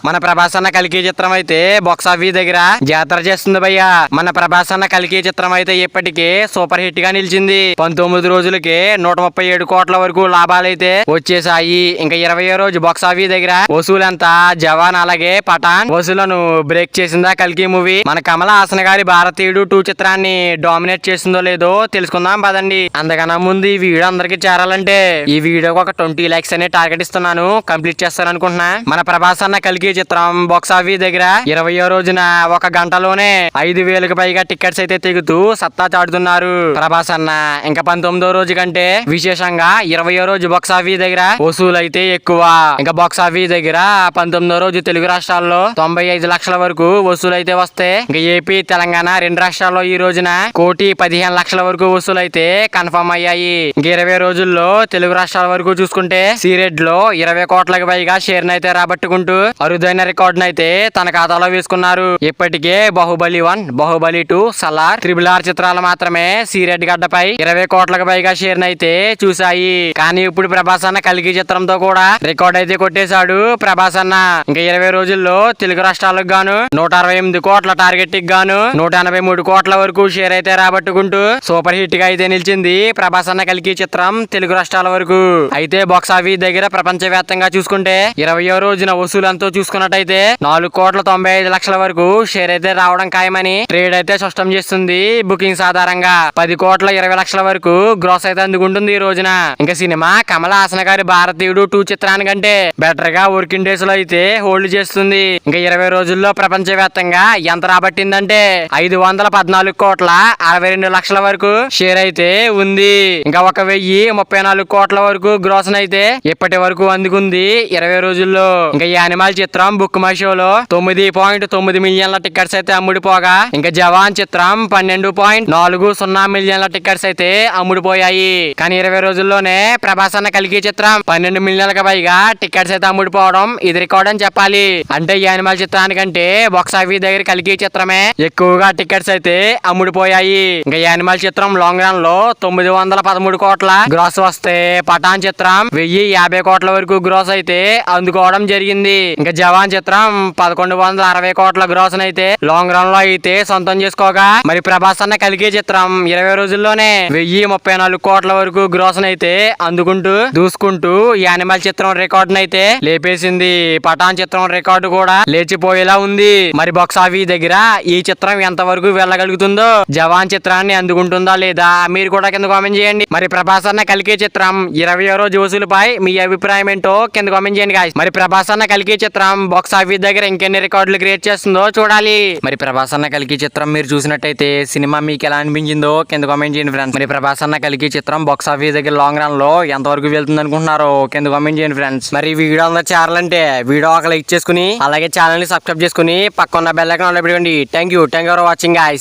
మన ప్రభాస్ అన్న కల్కి చిత్రం అయితే బాక్స్ ఆఫీస్ దగ్గర జాతర చేస్తుంది భయ్యా. మన ప్రభాస్ అన్న కల్కి చిత్రం అయితే ఇప్పటికే సూపర్ హిట్ గా నిలిచింది. 19 రోజులకే 137 కోట్ల వరకు లాభాలైతే వచ్చేసాయి. ఇంకా 20వ రోజు బాక్స్ ఆఫీస్ దగ్గర వసూలంతా జవాన్ అలాగే పఠాన్ వసూలను బ్రేక్ చేసిందా కల్కి మూవీ. మన కమల హాసన్ గారి భారతీయుడు 2 చిత్రాన్ని డామినేట్ చేసిందో లేదో తెలుసుకుందాం పదండి. అందుకన్నా ముందు ఈ వీడియో అందరికి చేరాలంటే ఈ వీడియోకి ఒక 20 లైక్స్ అనే టార్గెట్ ఇస్తున్నాను, కంప్లీట్ చేస్తారనుకుంటున్నా. మన ప్రభాస్ అన్న కల్కి చిత్రం బాక్స్ ఆఫీస్ దగ్గర 20వ రోజున ఒక గంటలోనే 5,000కి పైగా టికెట్స్ అయితే తెగుతూ సత్తా చాటుతున్నారు ప్రభాస్ అన్న. ఇంకా 19వ రోజు కంటే విశేషంగా 20వ రోజు బాక్స్ ఆఫీస్ దగ్గర వసూలు అయితే ఎక్కువ. ఇంకా బాక్స్ ఆఫీస్ దగ్గర 19వ రోజు తెలుగు రాష్ట్రాల్లో 95 లక్షల వరకు వసూలు అయితే వస్తాయి. ఇంకా ఏపీ తెలంగాణ 2 రాష్ట్రాల్లో ఈ రోజున 1,15,00,000 వరకు వసూలు అయితే కన్ఫర్మ్ అయ్యాయి. ఇంక 20 రోజుల్లో తెలుగు రాష్ట్రాల వరకు చూసుకుంటే సీరెడ్ లో 20 కోట్లకు పైగా షేర్ అయితే రాబట్టుకుంటూ అరుదైన రికార్డు అయితే తన ఖాతాలో వేసుకున్నారు. ఇప్పటికే బాహుబలి 1, బాహుబలి 2, సలార్, RRR చిత్రాలు మాత్రమే సీరెడ్ గడ్డపై 20 కోట్లకు పైగా షేర్ అయితే చూశాయి. కానీ ఇప్పుడు ప్రభాస్ అన్న కల్కి చిత్రంతో కూడా రికార్డ్ అయితే కొట్టేశాడు ప్రభాస్ అన్న. ఇంకా 20 రోజుల్లో తెలుగు రాష్ట్రాలకు గాను 168 కోట్ల టార్గెట్ కి గాను 183 కోట్ల వరకు షేర్ అయితే రాబట్టుకుంటూ సూపర్ హిట్ గా అయితే నిలిచింది ప్రభాస్ అన్న కల్కి చిత్రం తెలుగు రాష్ట్రాల వరకు. అయితే బాక్స్ ఆఫీస్ దగ్గర ప్రపంచ వ్యాప్తంగా చూసుకుంటే 20వ రోజున వసూలంతో చూసుకున్నట్టయితే 4,95,00,000 వరకు షేర్ అయితే రావడం ఖాయమని ట్రేడ్ అయితే స్పష్టం చేస్తుంది. బుకింగ్స్ ఆధారంగా 10,20,00,000 వరకు గ్రాస్ అయితే అందుకుంటుంది ఈ రోజున. ఇంకా సినిమా కమల హాసన్ గారి భారతీయుడు 2 చిత్రానికంటే బెటర్ గా వర్కింగ్ డేస్ లో అయితే హోల్డ్ చేస్తుంది. ఇంకా 20 రోజుల్లో ప్రపంచ వ్యాప్తంగా ఎంత రాబట్టిందంటే 514,62,00,000 వరకు షేర్ అయితే ఉంది. ఇంకా 1,034 కోట్ల వరకు గ్రాస్ అయితే ఇప్పటి వరకు అందుకుంది 20 రోజుల్లో. ఇంకా ఈ అనిమల్ చిత్రం బుక్ మై షోలో 9.9 మిలియన్ల టికెట్స్ అయితే అమ్ముడిపోగా ఇంకా జవాన్ చిత్రం 12.40 మిలియన్ల టికెట్స్ అయితే అమ్ముడిపోయాయి. కానీ 20 రోజుల్లోనే ప్రభాస్ అన్న కల్కి చిత్రం 12 మిలియన్లకు పైగా టికెట్స్ అయితే అమ్ముడిపోవడం ఇది రికార్డ్ అని చెప్పాలి. అంటే ఈ అనిమల్ చిత్రానికంటే బాక్స్ ఆఫీస్ దగ్గర కల్కి చిత్రమే ఎక్కువగా టికెట్స్ అయితే అమ్ముడిపోయాయి. ఇంకా ఈ అనిమల్ చిత్రం లాంగ్ రన్ లో 913 కోట్ల గ్రాస్ వస్తే పఠాన్ చిత్రం 1,050 కోట్ల వరకు గ్రాస్ అయితే అందుకోవడం జరిగింది. ఇంకా జవాన్ చిత్రం 1,160 కోట్ల గ్రాస్ అయితే లాంగ్ రన్ లో అయితే సొంతం చేసుకోగా మరి ప్రభాస్ అన్న కల్కి చిత్రం 20 రోజుల్లోనే 1,034 కోట్ల వరకు గ్రాస్ అయితే అందుకుంటూ దూసుకుంటూ ఈ అనిమల్ చిత్రం రికార్డు అయితే లేపేసింది. పఠాన్ చిత్రం రికార్డు కూడా లేచిపోయేలా ఉంది. మరి బాక్స్ ఆఫీస్ దగ్గర ఈ చిత్రం ఎంత వరకు వెళ్ళగలుగుతుందో, జవాన్ చిత్రాన్ని అందుకుంటుందా లేదా మీరు కూడా కింద కామెంట్ చేయండి. మరి ప్రభాస్ అన్న కల్కి చిత్రం 20వ రోజు వసూలుపై మీ అభిప్రాయం ఏంటో కింద కామెంట్ చేయండి గాయ్స్. మరి ప్రభాస్ అన్న కల్కి చిత్రం బాక్స్ ఆఫీస్ దగ్గర ఇంకెన్ని రికార్డులు క్రియేట్ చేస్తుందో చూడాలి. మరి ప్రభాస్ అన్న కల్కి చిత్రం మీరు చూసినట్టయితే సినిమా మీకు ఎలా అనిపించిందో కింద కామెంట్ చేయండి ఫ్రెండ్స్. మరి ప్రభాస్ అన్న కల్కి చిత్రం బాక్స్ ఆఫీస్ దగ్గర లాంగ్ రన్ లో ఎంత వరకు వెళ్తుంది అనుకుంటున్నారో కింద కామెంట్ చేయండి ఫ్రెండ్స్. మరి వీడియో అందరూ చేరాలంటే వీడియో ఒక లైక్ చేసుకుని అలాగే ఛానల్ ని సబ్స్క్రైబ్ చేసుకుని పక్కన బెల్ ఐకాన్ ఆన్ లో పెట్టుకోండి. Thank you for watching guys.